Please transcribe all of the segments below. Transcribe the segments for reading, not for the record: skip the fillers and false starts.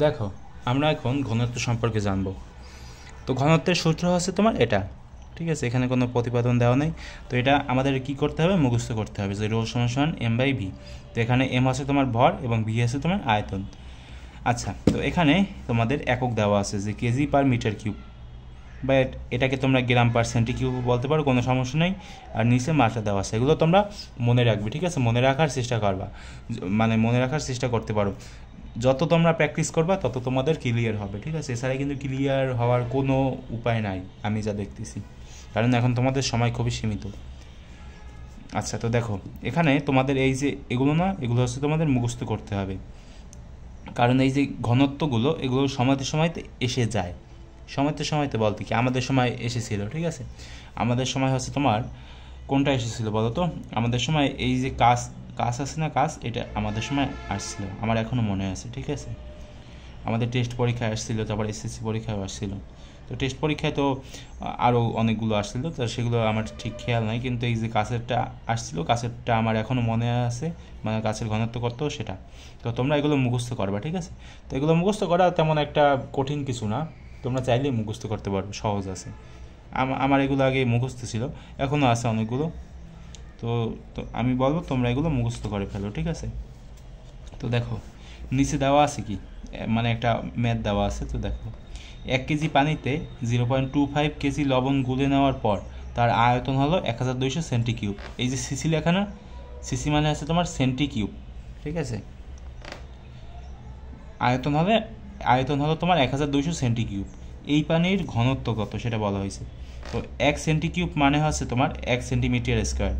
দেখো, আমরা এখন ঘনত্ব সম্পর্কে জানবো। তো ঘনত্বের সূত্র হচ্ছে তোমার এটা, ঠিক আছে, এখানে কোনো প্রতিপাদন দেওয়া নেই। তো এটা আমাদের কি করতে হবে, মুখস্থ করতে হবে যে রো সমান সমান এম বাই ভি। তো এখানে এম হচ্ছে তোমার ভর এবং ভি হচ্ছে তোমার আয়তন। আচ্ছা, তো এখানে তোমাদের একক দেওয়া আছে যে কেজি পার মিটার কিউব, বা এটাকে তোমরা গ্রাম পার সেন্টিকিউব বলতে পারো, কোনো সমস্যা নেই। আর নিচে মাত্রা দেওয়া আছে, এগুলো তোমরা মনে রাখবে, ঠিক আছে, মনে রাখার চেষ্টা করবা, মানে মনে রাখার চেষ্টা করতে পারো। যত তোমরা প্র্যাকটিস করবা তত তোমাদের ক্লিয়ার হবে, ঠিক আছে। এছাড়া কিন্তু ক্লিয়ার হওয়ার কোনো উপায় নাই আমি যা দেখতেছি, কারণ এখন তোমাদের সময় খুবই সীমিত। আচ্ছা, তো দেখো এখানে তোমাদের এই যে এগুলো না, এগুলো হচ্ছে তোমাদের মুখস্থ করতে হবে, কারণ এই যে ঘনত্বগুলো এগুলো সময়তে সময়তে এসে যায়। সময়তে সময়তে বলতে কি, আমাদের সময় এসেছিল, ঠিক আছে। আমাদের সময় হচ্ছে তোমার কোনটা এসেছিল বলো তো? আমাদের সময় এই যে কাজ কাজ আছে না, কাজ, এটা আমাদের সময় আসছিল, আমার এখনও মনে আছে, ঠিক আছে। আমাদের টেস্ট পরীক্ষায় আসছিল, তারপর এসএসসি পরীক্ষায় আসছিল। তো টেস্ট পরীক্ষায় তো আরও অনেকগুলো আসছিল, তো সেগুলো আমার ঠিক খেয়াল নাই, কিন্তু এই যে কাছেরটা আসছিল, কাছেরটা আমার এখনও মনে আছে, মানে কাছের ঘনত্ব কত সেটা। তো তোমরা এগুলো মুখস্থ করবা, ঠিক আছে। তো এগুলো মুখস্থ করা তেমন একটা কঠিন কিছু না, তোমরা চাইলেই মুখস্থ করতে পারবে, সহজ আছে। আমার এগুলো আগে মুখস্থ ছিল, এখনও আছে অনেকগুলো। তো তো আমি বলবো তোমরা এগুলো মুখস্থ করে ফেলো, ঠিক আছে। তো দেখো নিচে দেওয়া আছে কি, মানে একটা ম্যাথ দেওয়া আছে। তো দেখো, 1 কেজি পানিতে 0.25 কেজি লবণ গুলে নেওয়ার পর তার আয়তন হলো 1200 সেন্টিকিউব। এই যে সিসি লেখা না, সিসি মানে আছে তোমার সেন্টিকিউব, ঠিক আছে। আয়তন হবে আয়তন হলো তোমার 1200 সেন্টিকিউব। এই পানির ঘনত্ব কত সেটা বলা হয়েছে। তো 1 সেন্টিকিউব মানে হচ্ছে তোমার 1 সেন্টিমিটার স্কোয়ার,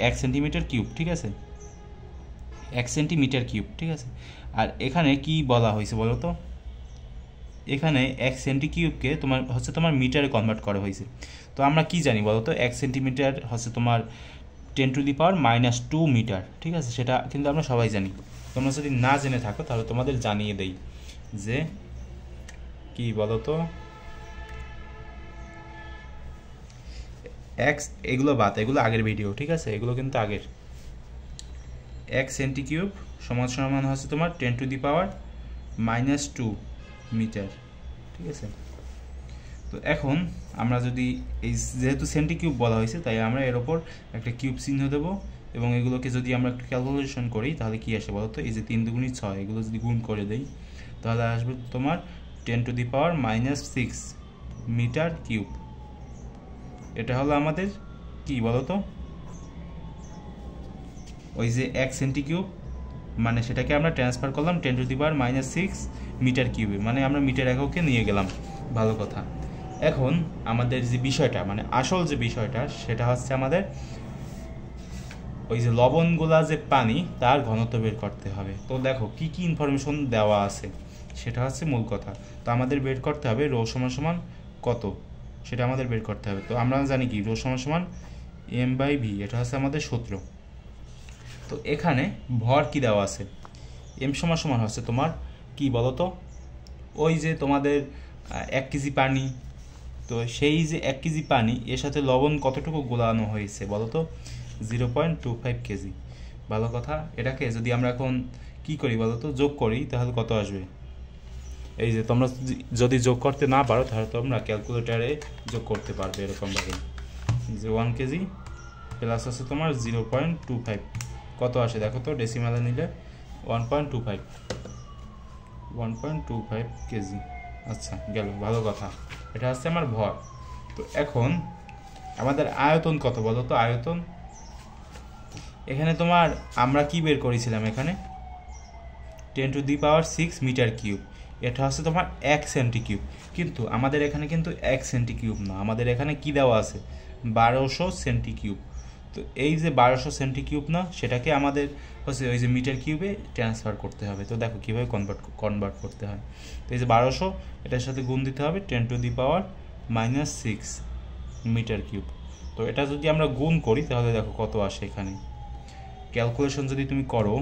1 সেন্টিমিটার কিউব, ঠিক আছে, 1 সেন্টিমিটার কিউব, ঠিক আছে। আর এখানে কি বলা হয়েছে বলো তো? এখানে 1 সেন্টিকিউবকে তোমার হচ্ছে তোমার মিটারে কনভার্ট করা হয়েছে। তো আমরা কি জানি বলো তো? 1 সেন্টিমিটার হচ্ছে তোমার 10⁻² মিটার, ঠিক আছে, সেটা কিন্তু আমরা সবাই জানি। তোমরা যদি না জেনে থাকো তাহলে তোমাদের জানিয়ে দেই যে কি বলো তো, এক্স, এগুলো বাদ, এগুলো আগের ভিডিও, ঠিক আছে, এগুলো কিন্তু আগের। 1 সেন্টিকিউব সমান সমান হচ্ছে তোমার 10⁻² মিটার, ঠিক আছে। তো এখন আমরা যদি এই, যেহেতু সেন্টিকিউব বলা হয়েছে, তাই আমরা এর ওপর একটা কিউব চিহ্ন দেবো, এবং এগুলোকে যদি আমরা একটু ক্যালকুলেশন করি তাহলে কি আসে বলো তো? এই যে 3×2=6, এগুলো যদি গুণ করে দেই তাহলে আসবে তোমার 10⁻⁻6 মিটার কিউব। এটা হলো আমাদের কি বলো তো, ওই যে 1 সেন্টিকিউব, মানে সেটাকে আমরা ট্রান্সফার করলাম 10⁻⁻6 মিটার কিউবে, মানে আমরা মিটার এককে নিয়ে গেলাম। ভালো কথা। এখন আমাদের যে বিষয়টা, মানে আসল যে বিষয়টা, সেটা হচ্ছে আমাদের ওই যে লবণগুলা যে পানি, তার ঘনত্ব বের করতে হবে। তো দেখো কি কি ইনফরমেশন দেওয়া আছে, সেটা হচ্ছে মূল কথা। তো আমাদের বের করতে হবে রো সমান সমান কত, সেটা আমাদের বের করতে হবে। তো আমরা জানি কি, রো সমান সমান এম বাই ভি, এটা হচ্ছে আমাদের সূত্র। তো এখানে ভর কি দেওয়া আছে, এম সমান সমান হচ্ছে তোমার কি বলো তো, ওই যে তোমাদের 1 কেজি পানি, তো সেই যে 1 কেজি পানি এর সাথে লবণ কতটুকু গোলানো হয়েছে বলো তো? 0.25 কেজি। ভালো কথা। এটাকে যদি আমরা এখন কি করি বলো তো, যোগ করি, তাহলে কত আসবে? এই যে তোমরা যদি যোগ করতে না পারো তাহলে তোমরা ক্যালকুলেটারে যোগ করতে পারবে এরকমভাবে, যে 1 কেজি প্লাস আছে তোমার 0.25, কত আসে দেখো তো ডেসিমালে নিলে? 1.25, 1.25 কেজি। আচ্ছা, গেল, ভালো কথা। এটা হচ্ছে আমার ভর। তো এখন আমাদের আয়তন কত বলো তো? আয়তন এখানে তোমার আমরা কি বের করেছিলাম, এখানে 10⁻6 মিটার কিউব, এটা হচ্ছে তোমার 1 সেন্টিকিউব। কিন্তু আমাদের এখানে কিন্তু 1 সেন্টিকিউব না, আমাদের এখানে কি দেওয়া আছে? 1200 সেন্টিকিউব। তো এই যে 1200 সেন্টিকিউব না, সেটাকে আমাদের হচ্ছে ওই যে মিটার কিউবে ট্রান্সফার করতে হবে। তো দেখো কীভাবে কনভার্ট করতে হয়। তো এই যে 1200, এটার সাথে গুণ দিতে হবে 10⁻⁻6 মিটার কিউব। তো এটা যদি আমরা গুণ করি তাহলে দেখো কত আসে এখানে। ক্যালকুলেশন যদি তুমি করো,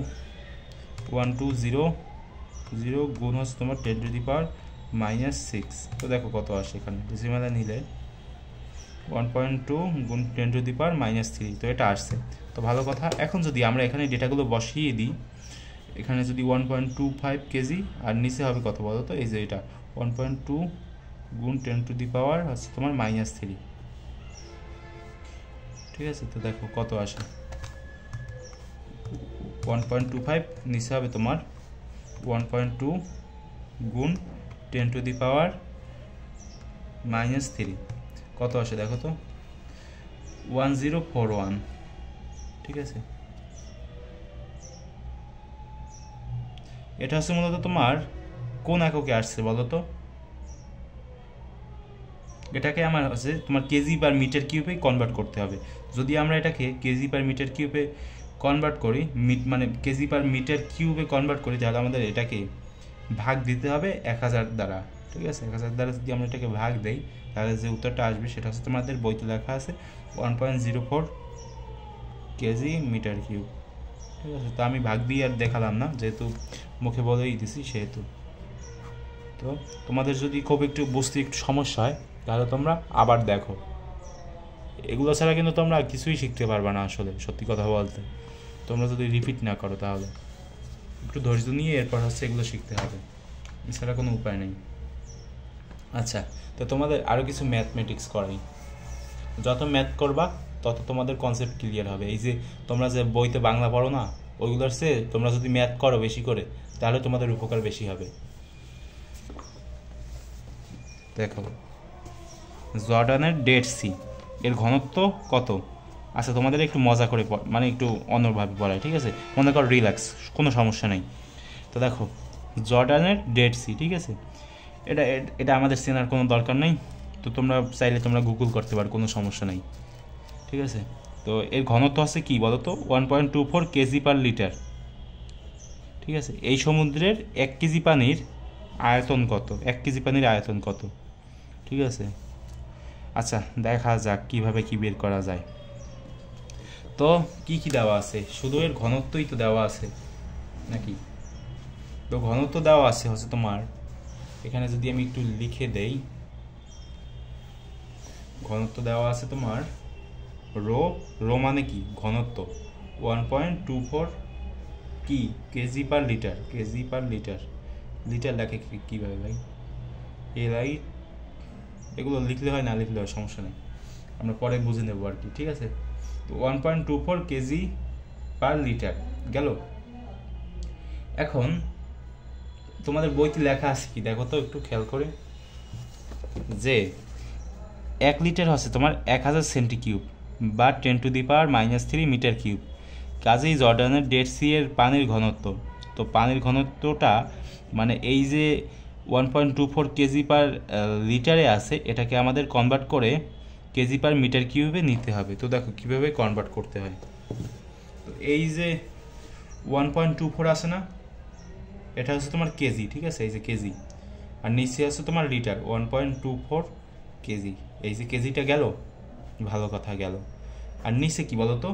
1200 গুণ হচ্ছে তোমার 10⁻⁻6, তো দেখো কত আসে এখানে, ডেসিমালে নিলে 1.2 গুণ 10⁻⁻3, তো এটা আসছে। তো ভালো কথা। এখন যদি আমরা এখানে ডেটাগুলো বসিয়ে দিই, এখানে যদি 1.25 কেজি আর নিচে হবে কত বলো তো, এই যে এটা 1.2 গুণ 10 টু দি পাওয়ার হচ্ছে তোমার -3, ঠিক আছে। তো দেখো কত আসে, 1.25 নিচে হবে তোমার 1.2 গুণ 10 টু দি পাওয়ার -3, কত আসে দেখো তো, 1041, ঠিক আছে। এটা হচ্ছে মূলত তোমার কোন এককে আসছে বলো তো, এটাকে আমার হচ্ছে তোমার কেজি পার মিটার কিউবে কনভার্ট করতে হবে। যদি আমরা এটাকে কেজি পার মিটার কিউবে কনভার্ট করি, মানে কেজি পার মিটার কিউবে কনভার্ট করি, তাহলে আমাদের এটাকে ভাগ দিতে হবে 1000 দ্বারা, ঠিক আছে। 1000 দ্বারা যদি আমরা এটাকে ভাগ দেই, তাহলে যে উত্তরটা আসবে সেটা হচ্ছে তোমাদের বইতে লেখা আছে 1.04 কেজি মিটার কিউব, ঠিক আছে। তো আমি ভাগ দিয়ে আর দেখালাম না, যেহেতু মুখে বলেই দিছি সেহেতু। তো তোমাদের যদি খুব একটু বুঝতে একটু সমস্যা হয়, তাহলে তোমরা আবার দেখো, এগুলো ছাড়া কিন্তু তোমরা কিছুই শিখতে পারবে না আসলে, সত্যি কথা বলতে। তোমরা যদি রিপিট না করো, তাহলে একটু ধৈর্য নিয়ে এরপর হচ্ছে এগুলো শিখতে হবে, এছাড়া কোনো উপায় নেই। আচ্ছা, তো তোমাদের আরও কিছু ম্যাথমেটিক্স করাই। যত ম্যাথ করবা তত তোমাদের কনসেপ্ট ক্লিয়ার হবে। এই যে তোমরা যে বইতে বাংলা পড়ো না, ওইগুলোর চেয়ে তোমরা যদি ম্যাথ করো বেশি করে, তাহলে তোমাদের উপকার বেশি হবে। দেখো, জর্ডানের ডেড সি এর ঘনত্ব কত? আচ্ছা, তোমাদের একটু মজা করে মানে একটু অন্যভাবে পড়ায়, ঠিক আছে, মনে করো রিল্যাক্স, কোনো সমস্যা নেই। তো দেখো, জর্ডানের ডেড সি, ঠিক আছে, এটা এটা আমাদের চেনার কোনো দরকার নেই। তো তোমরা চাইলে তোমরা গুগল করতে পারো, কোনো সমস্যা নেই, ঠিক আছে। তো এর ঘনত্ব আছে কি বলো তো, 1.24 কেজি পার লিটার, ঠিক আছে। এই সমুদ্রের 1 কেজি পানির আয়তন কত? 1 কেজি পানির আয়তন কত, ঠিক আছে। আচ্ছা, দেখা যাক কিভাবে কি বের করা যায়। তো কি কি দেওয়া আছে? শুধু এর ঘনত্বই তো দেওয়া আছে নাকি? তো ঘনত্ব দেওয়া আছে হচ্ছে তোমার, এখানে যদি আমি একটু লিখে দেই, ঘনত্ব দেওয়া আছে তোমার রো মানে কি ঘনত্ব, 1.24 কি KG per litre, KG per litre, litre লেখে কীভাবে ভাই? এলাই এগুলো লিখলে হয়, না লিখলে হয়, সমস্যা নেই, আমরা পরে বুঝে নেবো আর কি, ঠিক আছে। তো 1.24 কেজি পার লিটার গেল। এখন তোমাদের বইতে লেখা আছে কি দেখো তো একটু খেয়াল করে, যে 1 লিটার হচ্ছে তোমার 1000 সেন্টিকিউব বা 10 to the power -3 metre cube. কাজেই জর্ডানের ডেড সি এর পানির ঘনত্ব, তো পানির ঘনত্বটা মানে এই যে 1.24 কেজি পার লিটারে আছে, এটাকে আমাদের কনভার্ট করে কেজি পার মিটার কিউবে নিতে হবে। তো দেখো কীভাবে কনভার্ট করতে হয়। তো এই যে 1.24 আছে না, এটা হচ্ছে তোমার কেজি, ঠিক আছে, এই যে কেজি, আর নিচে আছে তোমার লিটার, 1.24 কেজি, এই যে কেজিটা গেল, ভালো কথা গেল। আর নিচে কি বলো তো,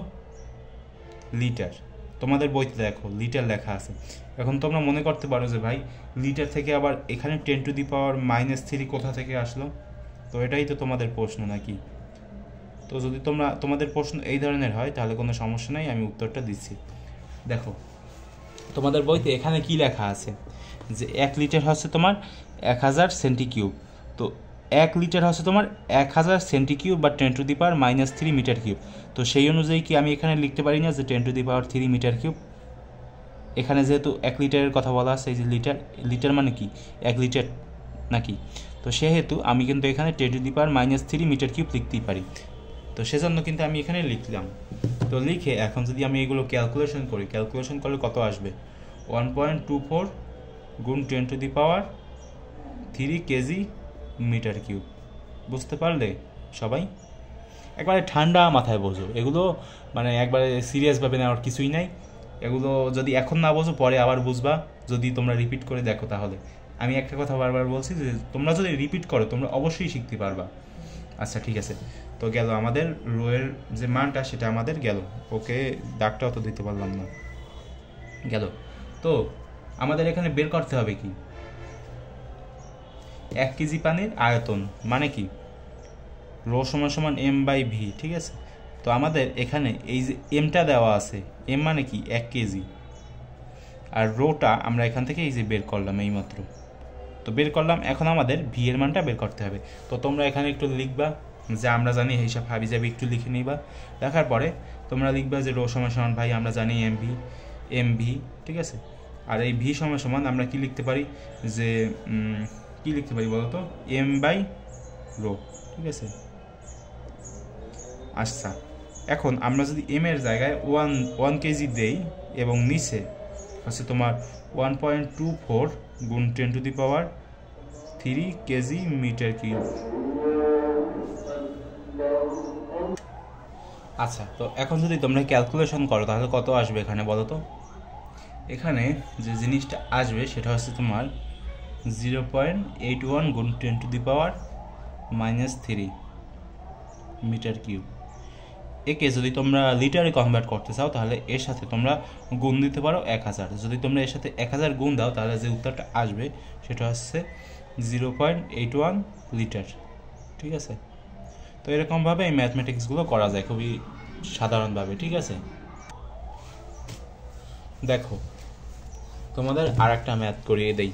লিটার। তোমাদের বইতে দেখো লিটার লেখা আছে। এখন তোমরা মনে করতে পারো যে ভাই লিটার থেকে আবার এখানে 10 টু দি পাওয়ার -3 কোথা থেকে আসলো? তো এটাই তো তোমাদের প্রশ্ন নাকি? তো যদি তোমাদের প্রশ্ন এই ধরনের হয়, তাহলে কোনো সমস্যা নাই, আমি উত্তরটা দিচ্ছি। দেখো, তোমাদের বইতে এখানে কি লেখা আছে, যে 1 লিটার হচ্ছে তোমার 1000 সেন্টিকিউব। তো 1 লিটার হচ্ছে তোমার 1000 সেন্টিকিউব বা 10 to the power -3 metre cube. তো সেই অনুযায়ী কি আমি এখানে লিখতে পারি না যে 10 to the power 3 metre cube? এখানে যেহেতু 1 লিটারের কথা বলা আছে, এই যে লিটার, লিটার মানে কি 1 লিটার নাকি? তো সেহেতু আমি কিন্তু এখানে 10 to the power -3 metre cube লিখতেই পারি। তো সেজন্য কিন্তু আমি এখানে লিখলাম। তো লিখে এখন যদি আমি এগুলো ক্যালকুলেশন করি, ক্যালকুলেশন করলে কত আসবে? 1.24 গুণ 10 to the power 3 kg metre cube. বুঝতে পারলে সবাই? একবারে ঠান্ডা মাথায় বোঝো, এগুলো মানে একবারে সিরিয়াসভাবে নেওয়ার কিছুই নাই। এগুলো যদি এখন না বোঝো, পরে আবার বুঝবা যদি তোমরা রিপিট করে দেখো। তাহলে আমি একটা কথা বারবার বলছি যে তোমরা যদি রিপিট করো, তোমরা অবশ্যই শিখতে পারবা। আচ্ছা, ঠিক আছে। তো গেল আমাদের রোয়ের যে মানটা, সেটা আমাদের গেল। ওকে, দাগটাও তো দিতে পারলাম না, গেল। তো আমাদের এখানে বের করতে হবে কি, 1 কেজি পানির আয়তন মানে কি, রো সমান m/v, ঠিক আছে। তো আমাদের এখানে এই যে এমটা দেওয়া আছে, এম মানে কি 1 কেজি, আর রোটা আমরা এখান থেকে এই যে বের করলাম এইমাত্র, তো বের করলাম। এখন আমাদের ভি এর মানটা বের করতে হবে। তো তোমরা এখানে একটু লিখবা যে আমরা জানি হিসাব হাবি যাবি, একটু লিখে নিবা। লেখার পরে তোমরা লিখবা যে রো সমান সমান ভাই আমরা জানি এমভি, ঠিক আছে। আর এই ভি সমান সমান আমরা কি লিখতে পারি, যে কি লিখতে পারি বলো তো, এম বাই রো, ঠিক আছে। আচ্ছা, এখন আমরা যদি এম এর জায়গায় ওয়ান কেজি দেই এবং নিচে হচ্ছে তোমার 1.24 গুণ 10⁻³ কেজি মিটার কিউব। আচ্ছা, তো এখন যদি তোমরা ক্যালকুলেশন করো তাহলে কত আসবে এখানে বলো তো। এখানে যে জিনিসটা আসবে সেটা হচ্ছে তোমার 0.81 গুণ 10⁻³ মিটার কিউব। একে যদি তোমরা লিটারে কনভার্ট করতে চাও তাহলে এর সাথে তোমরা গুণ দিতে পারো 1000। যদি তোমরা এর সাথে 1000 গুণ দাও তাহলে যে উত্তরটা আসবে সেটা হচ্ছে 0.81 লিটার, ঠিক আছে। তো এরকমভাবে এই ম্যাথমেটিক্সগুলো করা যায় খুবই সাধারণভাবে, ঠিক আছে। দেখো তোমাদের আর একটা ম্যাথ করিয়ে দেই,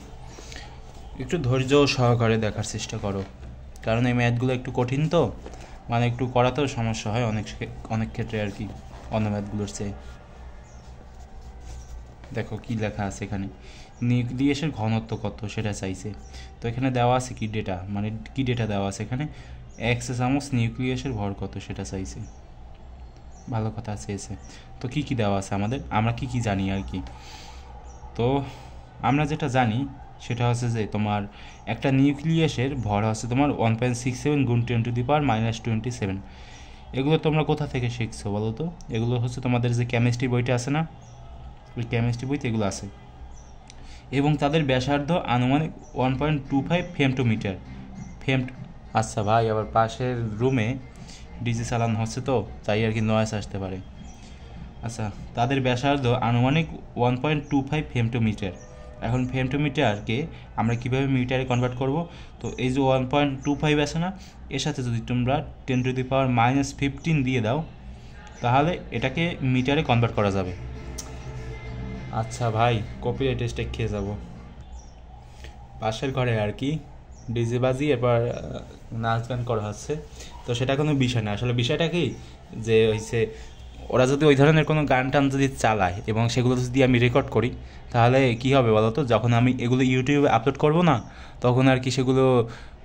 একটু ধৈর্য সহকারে দেখার চেষ্টা করো, কারণ এই ম্যাথগুলো একটু কঠিন, তো মানে একটু করাতেও সমস্যা হয় অনেক ক্ষেত্রে আর কি অন্য ম্যাথগুলোর চেয়ে। দেখো কি লেখা আছে এখানে, নিউক্লিয়াসের ঘনত্ব কত সেটা চাইছে। তো এখানে দেওয়া আছে কি ডেটা, মানে কি ডেটা দেওয়া আছে এখানে, 1 চামচ নিউক্লিয়াসের ভর কত সেটা চাইছে। ভালো কথা চেয়েছে। তো কি কি দেওয়া আছে আমাদের, আমরা কি কি জানি আর কি। তো আমরা যেটা জানি সেটা হচ্ছে যে তোমার একটা নিউক্লিয়াসের ভর হচ্ছে তোমার 1.67 গুণ 10⁻⁻27। এগুলো তোমরা কোথা থেকে শিখছো বলো তো। এগুলো হচ্ছে তোমাদের যে কেমিস্ট্রি বইটা আছে না, ওই কেমিস্ট্রি বইতে এগুলো আছে। এবং তাদের ব্যাসার্ধ আনুমানিক 1.25 ফেমটোমিটার। আচ্ছা ভাই, আবার পাশের রুমে ডিজে চালানো হচ্ছে তো তাই আর কি নয়েজ আসতে পারে। আচ্ছা, তাদের ব্যাসার্ধ আনুমানিক 1.25 ফেমটোমিটার। এখন ফেমটোমিটারকে আমরা কীভাবে মিটারে কনভার্ট করব, তো এই যে 1.25 আছে না, এর সাথে যদি তোমরা 10⁻⁻15 দিয়ে দাও তাহলে এটাকে মিটারে কনভার্ট করা যাবে। আচ্ছা ভাই, কপিরাইট স্ট্রাইক খেয়ে যাব। পাশের ঘরে আর কি ডিজে বাজি এরপর নাচ গান করা হচ্ছে, তো সেটা কোনো বিষয় না। আসলে বিষয়টা কি যে হচ্ছে ওরা যদি ওই ধরনের কোনো গান টান যদি চালায় এবং সেগুলো যদি আমি রেকর্ড করি তাহলে কি হবে বলো তো, যখন আমি এগুলো ইউটিউবে আপলোড করব না তখন আর কি সেগুলো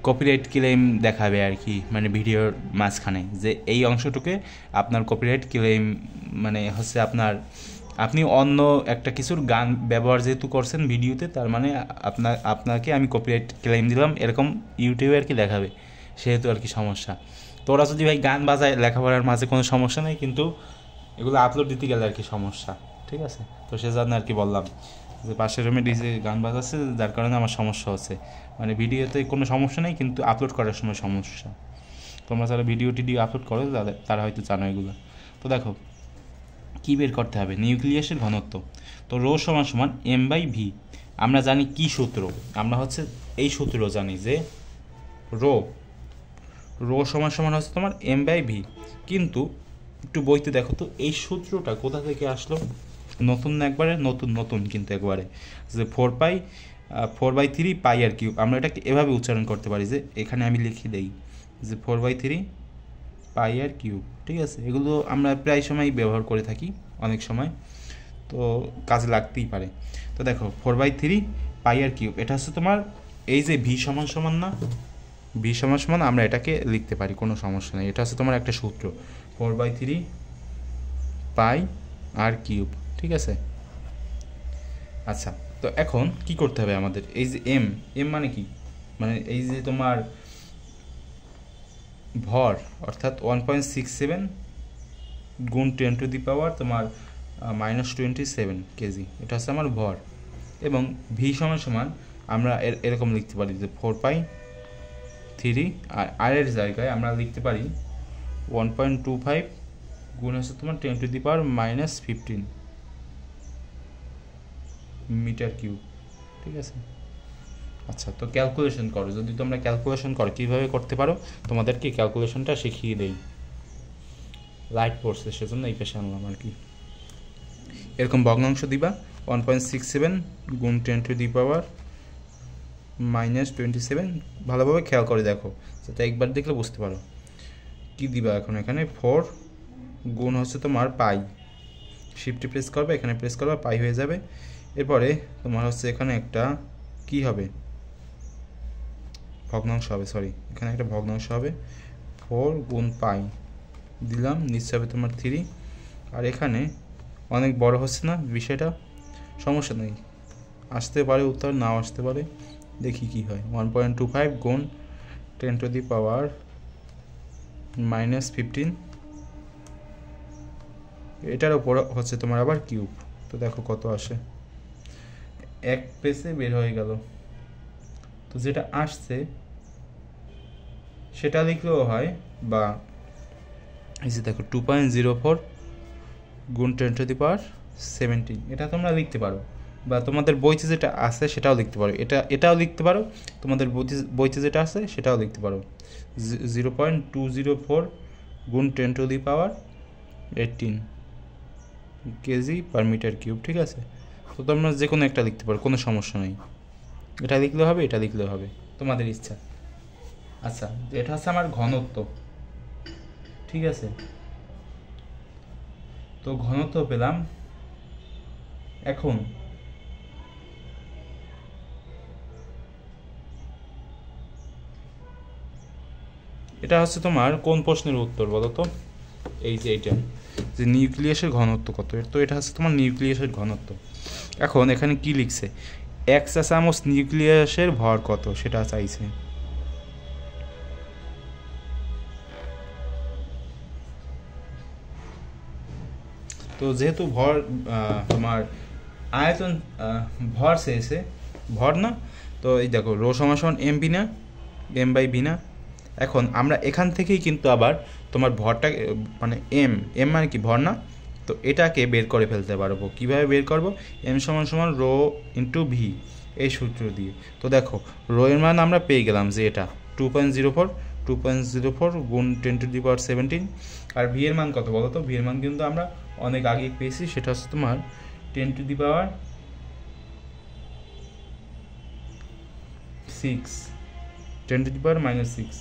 কপিরাইট ক্লেম দেখাবে আর কি, মানে ভিডিওর মাঝখানে যে এই অংশটুকে আপনার কপিরাইট ক্লেম, মানে হচ্ছে আপনি অন্য একটা কিছুর গান ব্যবহার যেহেতু করছেন ভিডিওতে, তার মানে আপনাকে আমি কপিরাইট ক্লেম দিলাম, এরকম ইউটিউবে আর কি দেখাবে, সেহেতু আর কি সমস্যা। তো ওরা যদি ভাই গান বাজায় লেখাপড়ার মাঝে কোনো সমস্যা নেই, কিন্তু এগুলো আপলোড দিতে গেলে আর কি সমস্যা, ঠিক আছে। তো সেজন্য আর কি বললাম যে পাশের রুমে ডিজে গান বাজাচ্ছে যার কারণে আমার সমস্যা হচ্ছে, মানে ভিডিওতে কোনো সমস্যা নেই কিন্তু আপলোড করার সময় সমস্যা। তোমরা যারা ভিডিও আপলোড করো তারা হয়তো জানো এগুলো। তো দেখো কী বের করতে হবে, নিউক্লিয়াসের ঘনত্ব। তো রো সমান সমান m/v। আমরা জানি কি সূত্র, আমরা হচ্ছে এই সূত্র জানি যে রো সমান সমান হচ্ছে তোমার m/v। কিন্তু একটু বইতে দেখো তো এই সূত্রটা কোথা থেকে আসলো, নতুন না একবারে, নতুন কিন্তু একবারে, যে 4/3 পাই আর কিউব। আমরা এটাকে এভাবে উচ্চারণ করতে পারি যে এখানে আমি লিখে দেই যে 4/3 পাই আর কিউব, ঠিক আছে। এগুলো আমরা প্রায় সময় ব্যবহার করে থাকি, অনেক সময় তো কাজে লাগতেই পারে। তো দেখো 4/3 পাই আর কিউব, এটা হচ্ছে তোমার এই যে ভি সমান সমান না, ভি সমান সমান আমরা এটাকে লিখতে পারি, কোনো সমস্যা নেই। এটা হচ্ছে তোমার একটা সূত্র 4/3 পাই আর কিউব, ঠিক আছে। আচ্ছা, তো এখন কি করতে হবে আমাদের, এই যে এম মানে কি, মানে এই যে তোমার ভর অর্থাৎ 1.67 গুণ 10⁻⁻27 কেজি, এটা হচ্ছে আমার ভর। এবং ভি সমান সমান আমরা এরকম লিখতে পারি যে 4/3 আর এর জায়গায় আমরা লিখতে পারি 1.25 গুণ হচ্ছে তোমার 10⁻⁻15 মিটার কিউব, ঠিক আছে। আচ্ছা, তো ক্যালকুলেশন করো, যদি তোমরা ক্যালকুলেশন করো কীভাবে করতে পারো তোমাদেরকে ক্যালকুলেশনটা শিখিয়ে দেই। লাইট পড়ছে সেজন্য এই পেশে আনলাম আর কি। এরকম ভগ্নাংশ দিবা 1.67 গুণ 10⁻⁻⁻27 ভালোভাবে খেয়াল করে দেখো, যাতে একবার দেখলে বুঝতে পারো। কি দিবা এখন এখানে 4 গুণ হচ্ছে তোমার পাই, শিফটে প্রেস করবে, এখানে প্রেস করবে, পাই হয়ে যাবে। এরপরে তোমার হচ্ছে এখানে একটা কি হবে, ভগ্নাংশ হবে, সরি এখানে একটা ভগ্নাংশ হবে। 4 গুণ পাই দিলাম, নিচে হবে তোমার 3। আর এখানে অনেক বড় হচ্ছে না বিষয়টা, সমস্যা নেই, আসতে পারে উত্তর, নাও আসতে পারে, দেখি কি হয়। 1.25 গুণ 10⁻⁻15, এটার উপর হচ্ছে তোমার আবার কিউব। তো দেখো কত আসে, এক পেজে বের হয়ে গেল। তো যেটা আসছে সেটা লিখলেও হয়, বা এই যে দেখো 2.04 গুণ 10⁻17, এটা তোমরা লিখতে পারো, বা তোমাদের বইতে যেটা আছে সেটাও লিখতে পারো, এটাও লিখতে পারো, তোমাদের বইতে যেটা আছে সেটাও লিখতে পারো। 0.204 গুণ 10⁻18 কেজি পার মিটার কিউব, ঠিক আছে। তো তোমরা যে কোনো একটা লিখতে পারো, কোনো সমস্যা নেই, এটা লিখলে হবে, এটা লিখলে হবে, তোমাদের ইচ্ছা। আচ্ছা, এটা হচ্ছে আমার ঘনত্ব, ঠিক আছে। তো ঘনত্ব পেলাম। এখন এটা হচ্ছে তোমার কোন প্রশ্নের উত্তর বলো তো? এই যে এইটা, যে নিউক্লিয়াসের ঘনত্ব কত, তো এটা হচ্ছে তোমার নিউক্লিয়াসের ঘনত্ব। এখন এখানে কি লিখছে, 1 চা চামচ নিউক্লিয়াসের ভর কত সেটা চাইছে। তো যেহেতু ভর তোমার আয়তন, ভর চেয়েছে, ভর না, তো এই দেখো রো সমান এমবি না, m/v না। এখন আমরা এখান থেকেই কিন্তু আবার তোমার ভরটা, মানে এম মানে কি ভর না, তো এটাকে বের করে ফেলতে পারবো। কীভাবে বের করবো, m সমান রো ইন্টু ভি, এই সূত্র দিয়ে। তো দেখো রো এর মান আমরা পেয়ে গেলাম যে এটা 2.04 গুণ 10⁻17। আর ভি এর মান কত বলো তো? ভি এর মান কিন্তু আমরা অনেক আগে পেয়েছি, সেটা হচ্ছে তোমার 10⁻⁻6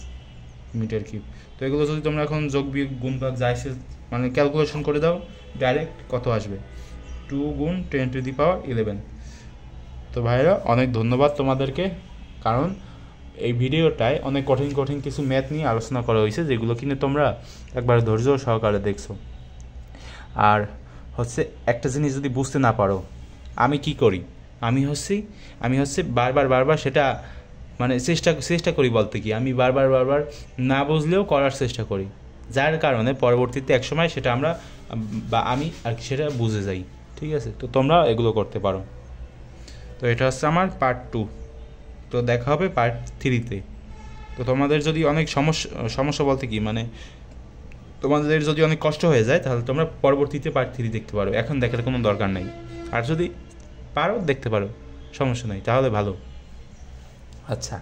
মিটার কিউব। তো এগুলো যদি তোমরা এখন যোগ বিয়োগ গুণ ভাগ যা এসে মানে ক্যালকুলেশন করে দাও, ডাইরেক্ট কত আসবে, 2 গুণ 10⁻11। তো ভাইরা অনেক ধন্যবাদ তোমাদেরকে, কারণ এই ভিডিওটায় অনেক কঠিন কঠিন কিছু ম্যাথ নিয়ে আলোচনা করা হয়েছে, যেগুলো কিন্তু তোমরা একবার ধৈর্য সহকারে দেখছো। আর হচ্ছে একটা জিনিস যদি বুঝতে না পারো, আমি কি করি, আমি হচ্ছে বারবার সেটা মানে চেষ্টা করি বলতে কি, আমি বারবার না বুঝলেও করার চেষ্টা করি, যার কারণে পরবর্তীতে একসময় সেটা আমরা বা আমি আর কি সেটা বুঝে যাই, ঠিক আছে। তো তোমরা এগুলো করতে পারো। তো এটা হচ্ছে আমার পার্ট 2, তো দেখা হবে পার্ট 3-তে। তো তোমাদের যদি অনেক সমস্যা বলতে কি মানে তোমাদের যদি অনেক কষ্ট হয়ে যায়, তাহলে তোমরা পরবর্তীতে পার্ট 3 দেখতে পারো, এখন দেখার কোনো দরকার নেই। আর যদি পারো দেখতে পারো, সমস্যা নেই, তাহলে ভালো। আচ্ছা।